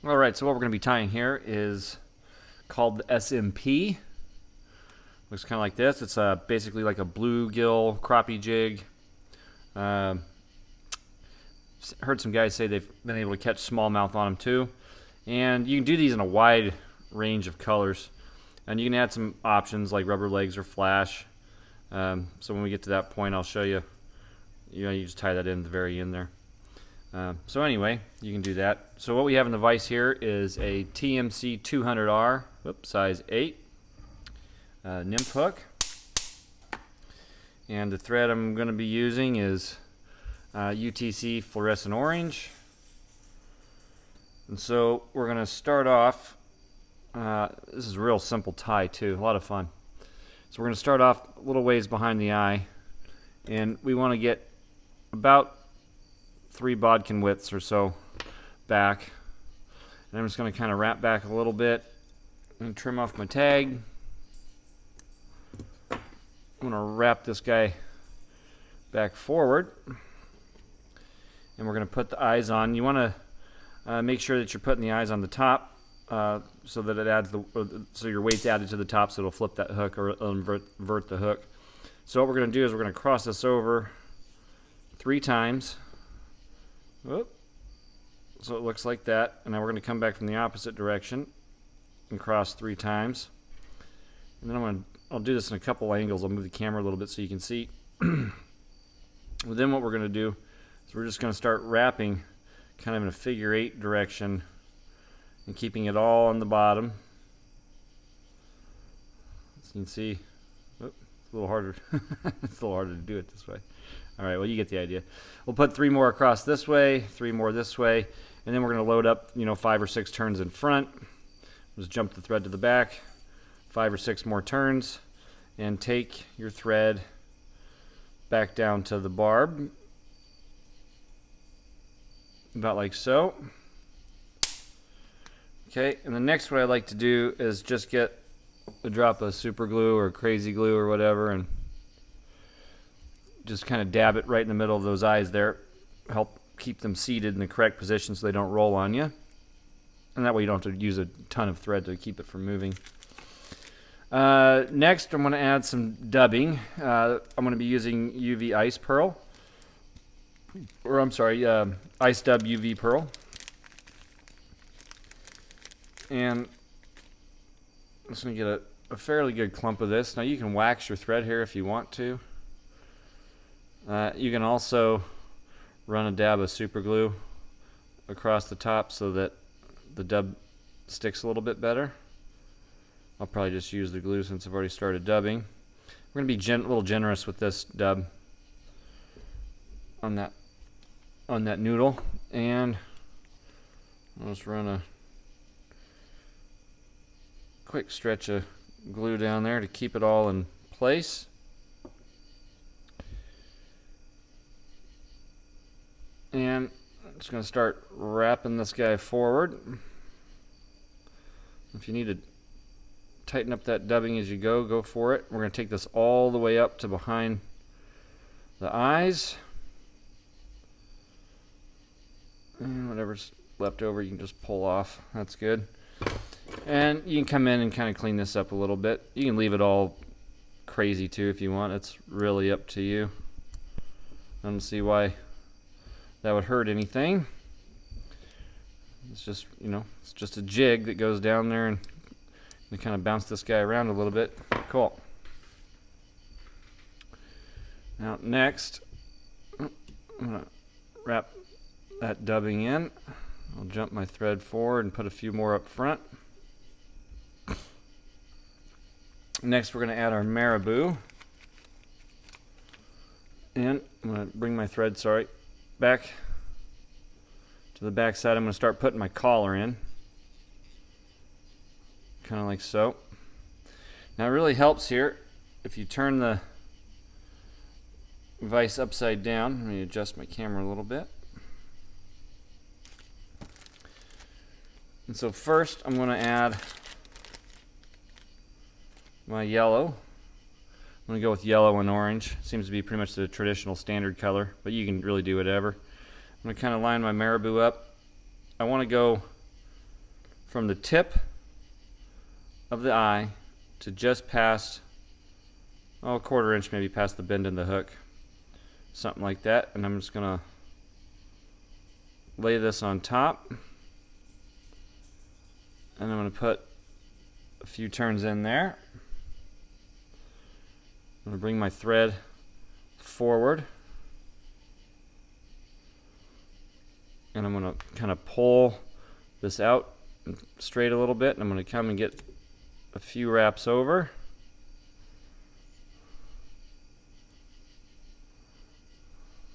Alright, so what we're going to be tying here is called the SMP. Looks kind of like this. It's basically like a bluegill crappie jig. Heard some guys say they've been able to catch smallmouth on them too. And you can do these in a wide range of colors. And you can add some options like rubber legs or flash. So when we get to that point, I'll show you. You just tie that in at the very end there. So anyway, you can do that. So what we have in the vise here is a TMC 200R, size 8 nymph hook. And the thread I'm going to be using is UTC fluorescent orange. And so we're going to start off, this is a real simple tie too, a lot of fun. So we're going to start off a little ways behind the eye, and we want to get about 3 bodkin widths or so back. And I'm just going to kind of wrap back a little bit and trim off my tag. I'm going to wrap this guy back forward, and we're going to put the eyes on. You want to make sure that you're putting the eyes on the top so that it adds so your weight's added to the top, so it'll flip that hook or invert the hook. So what we're going to do is we're going to cross this over 3 times. Whoop. So it looks like that, and now we're going to come back from the opposite direction and cross 3 times. And then I'll do this in a couple angles. I'll move the camera a little bit so you can see. Then what we're going to do is we're just going to start wrapping kind of in a figure 8 direction and keeping it all on the bottom. As you can see, it's a little harder. It's a little harder to do it this way. All right, well, you get the idea. We'll put 3 more across this way, 3 more this way, and then we're going to load up, 5 or 6 turns in front. Just jump the thread to the back, 5 or 6 more turns, and take your thread back down to the barb, about like so. Okay, and the next what I like to do is just get a drop of super glue or crazy glue or whatever, and just kind of dab it right in the middle of those eyes there. Help keep them seated in the correct position so they don't roll on you. And that way you don't have to use a ton of thread to keep it from moving. Next, I'm going to add some dubbing. I'm going to be using UV Ice Pearl. Or I'm sorry, Ice Dub UV Pearl. And I'm just going to get a fairly good clump of this. Now you can wax your thread here if you want to. You can also run a dab of super glue across the top so that the dub sticks a little bit better. I'll probably just use the glue since I've already started dubbing. We're going to be a little generous with this dub on that noodle, and I'll just run a quick stretch of glue down there to keep it all in place. And I'm just going to start wrapping this guy forward. If you need to tighten up that dubbing as you go for it. We're going to take this all the way up to behind the eyes. And whatever's left over you can just pull off. That's good. And you can come in and kind of clean this up a little bit. You can leave it all crazy too if you want. It's really up to you. I don't see why that would hurt anything. It's just, it's just a jig that goes down there and kind of bounce this guy around a little bit. Cool. Now next, I'm going to wrap that dubbing in. I'll jump my thread forward and put a few more up front. Next we're going to add our marabou. And I'm going to bring my thread, back to the back side. I'm going to start putting my collar in. Kind of like so. Now it really helps here if you turn the vise upside down. Let me adjust my camera a little bit. And so first I'm going to add my yellow. I'm going to go with yellow and orange. Seems to be pretty much the traditional standard color, but you can really do whatever. I'm going to kind of line my marabou up. I want to go from the tip of the eye to just past, oh, a 1/4 inch maybe past the bend in the hook. Something like that. And I'm just going to lay this on top. And I'm going to put a few turns in there. I'm going to bring my thread forward. And I'm going to kind of pull this out straight a little bit. And I'm going to come and get a few wraps over.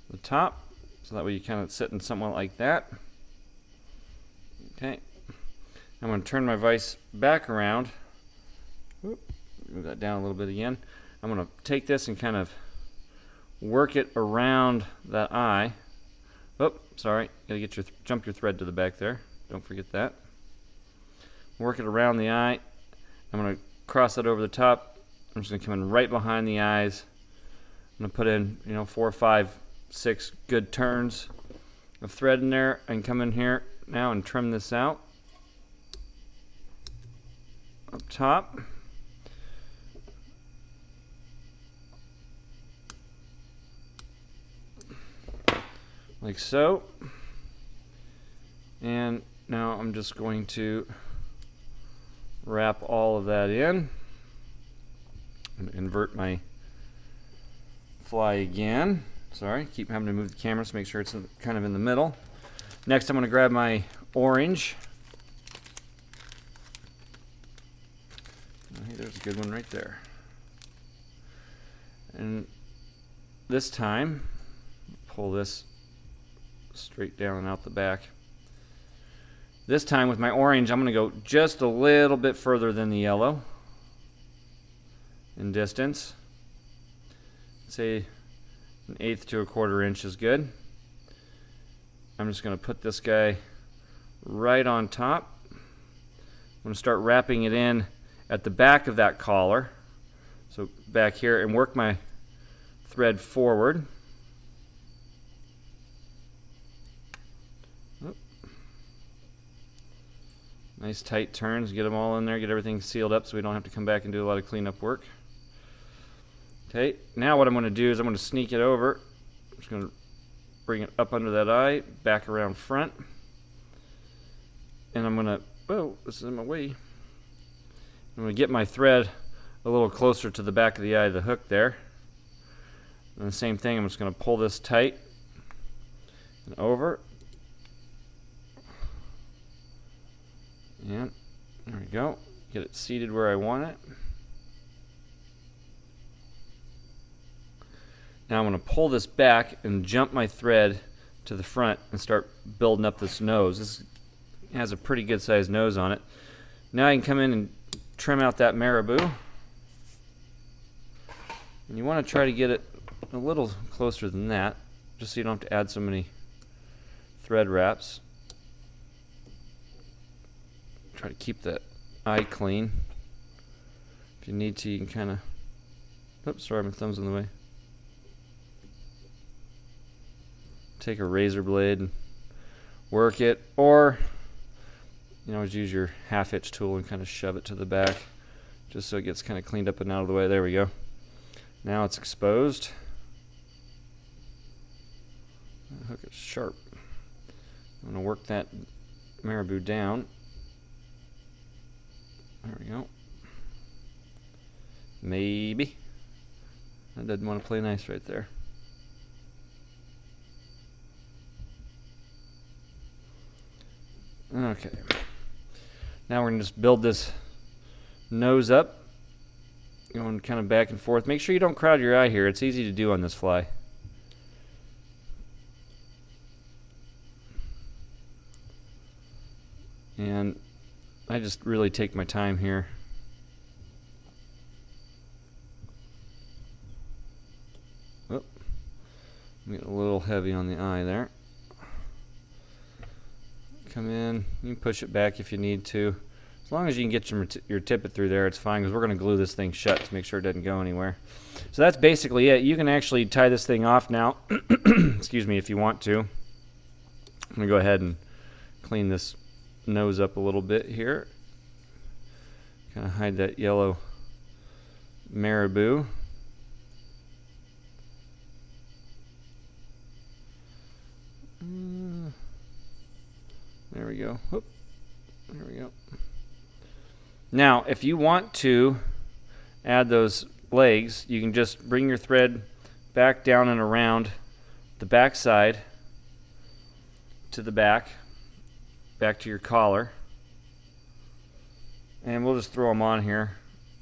The top. So that way you kind of sit in somewhat like that. Okay. I'm going to turn my vise back around. Move that down a little bit again. I'm going to take this and kind of work it around that eye. Oh, sorry. Got to get your jump your thread to the back there. Don't forget that. Work it around the eye. I'm going to cross that over the top. I'm just going to come in right behind the eyes. I'm going to put in, 4, 5, 6 good turns of thread in there, and come in here now and trim this out up top. Like so. And now I'm just going to wrap all of that in. I'm going to invert my fly again. Sorry, keep having to move the camera to make sure it's kind of in the middle. Next, I'm going to grab my orange. Oh, hey, there's a good one right there. And this time, pull this straight down and out the back. This time with my orange, I'm going to go just a little bit further than the yellow in distance. Say 1/8 to 1/4 inch is good. I'm just going to put this guy right on top. I'm going to start wrapping it in at the back of that collar. So back here, and work my thread forward. Nice tight turns, get them all in there, get everything sealed up so we don't have to come back and do a lot of cleanup work. Okay, now what I'm going to do is I'm going to sneak it over. I'm just going to bring it up under that eye, back around front. And I'm going to, oh, this is in my way. I'm going to get my thread a little closer to the back of the eye of the hook there. And the same thing, I'm just going to pull this tight and over. And there we go. Get it seated where I want it. Now I'm going to pull this back and jump my thread to the front and start building up this nose. This has a pretty good sized nose on it. Now I can come in and trim out that marabou. And you want to try to get it a little closer than that, just so you don't have to add so many thread wraps. Try to keep that eye clean. If you need to, you can kind of, oops, sorry, my thumb's in the way. Take a razor blade and work it, or just use your 1/2 inch tool and kind of shove it to the back, just so it gets kind of cleaned up and out of the way. There we go. Now it's exposed. The hook is sharp. I'm going to work that marabou down. There we go. Maybe. That doesn't want to play nice right there. Okay. Now we're going to just build this nose up. Going kind of back and forth. Make sure you don't crowd your eye here. It's easy to do on this fly. And I just really take my time here. Oh, I'm getting a little heavy on the eye there. Come in, you can push it back if you need to. As long as you can get your tippet through there, it's fine, because we're going to glue this thing shut to make sure it doesn't go anywhere. So that's basically it. You can actually tie this thing off now, excuse me, if you want to. I'm going to go ahead and clean this nose up a little bit here. Kind of hide that yellow marabou. There we go. Whoop. There we go. Now, if you want to add those legs, you can just bring your thread back down and around the back side to the back to your collar. And we'll just throw them on here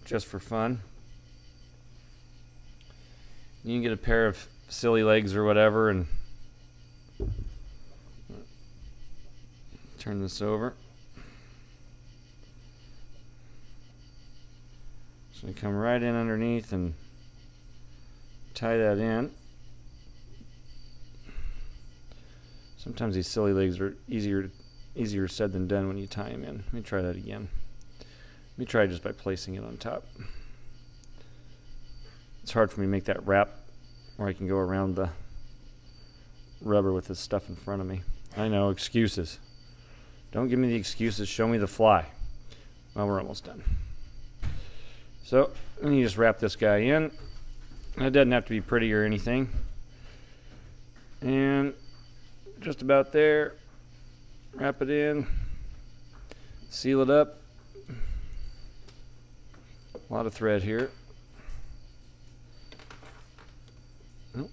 just for fun. You can get a pair of silly legs or whatever and turn this over. So you come right in underneath and tie that in. Sometimes these silly legs are easier said than done when you tie them in. Let me try that again. Let me try just by placing it on top. It's hard for me to make that wrap where I can go around the rubber with this stuff in front of me. I know, excuses. Don't give me the excuses, show me the fly. Well, we're almost done. So, then you just wrap this guy in. It doesn't have to be pretty or anything. And just about there, wrap it in, seal it up. A lot of thread here. Oh.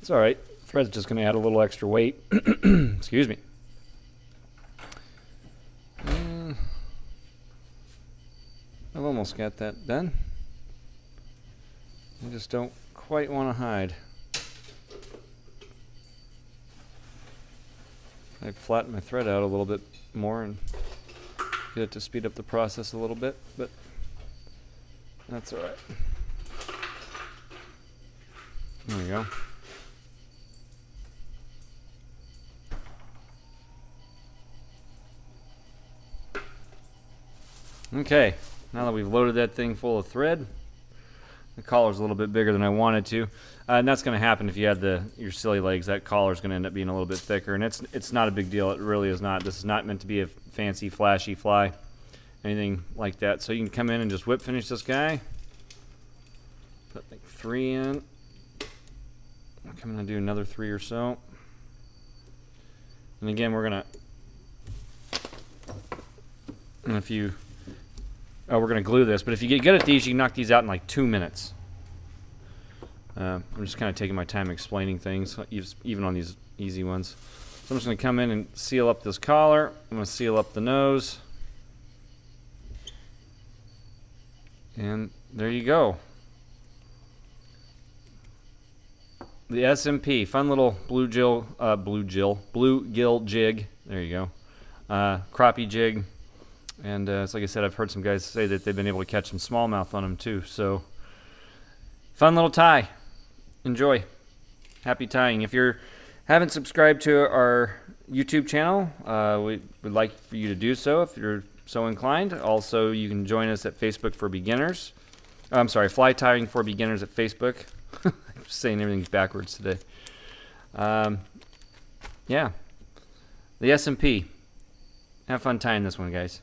It's all right. Thread's just going to add a little extra weight. Excuse me. I've almost got that done. I just don't quite want to hide. I flatten my thread out a little bit more and get it to speed up the process a little bit, but that's all right. There we go. Okay, now that we've loaded that thing full of thread, the collar's a little bit bigger than I wanted to, and that's going to happen if you had your silly legs. That collar's going to end up being a little bit thicker, and it's not a big deal. It really is not. This is not meant to be a fancy, flashy fly, anything like that. So you can come in and just whip finish this guy. Put like 3 in. I'm coming to do another 3 or so. And again, we're going to, we're going to glue this, but if you get good at these, you can knock these out in like 2 minutes. I'm just kind of taking my time explaining things, even on these easy ones. So I'm just going to come in and seal up this collar. I'm going to seal up the nose. And there you go. The SMP, fun little bluegill jig. There you go. Crappie jig. And it's like I said, I've heard some guys say that they've been able to catch some smallmouth on them too. So, fun little tie. Enjoy. Happy tying. If you haven't subscribed to our YouTube channel, we would like for you to do so if you're so inclined. Also, you can join us at Facebook for Beginners. I'm sorry, Fly Tying for Beginners at Facebook. I'm saying everything backwards today. Yeah. The SMP. Have fun tying this one, guys.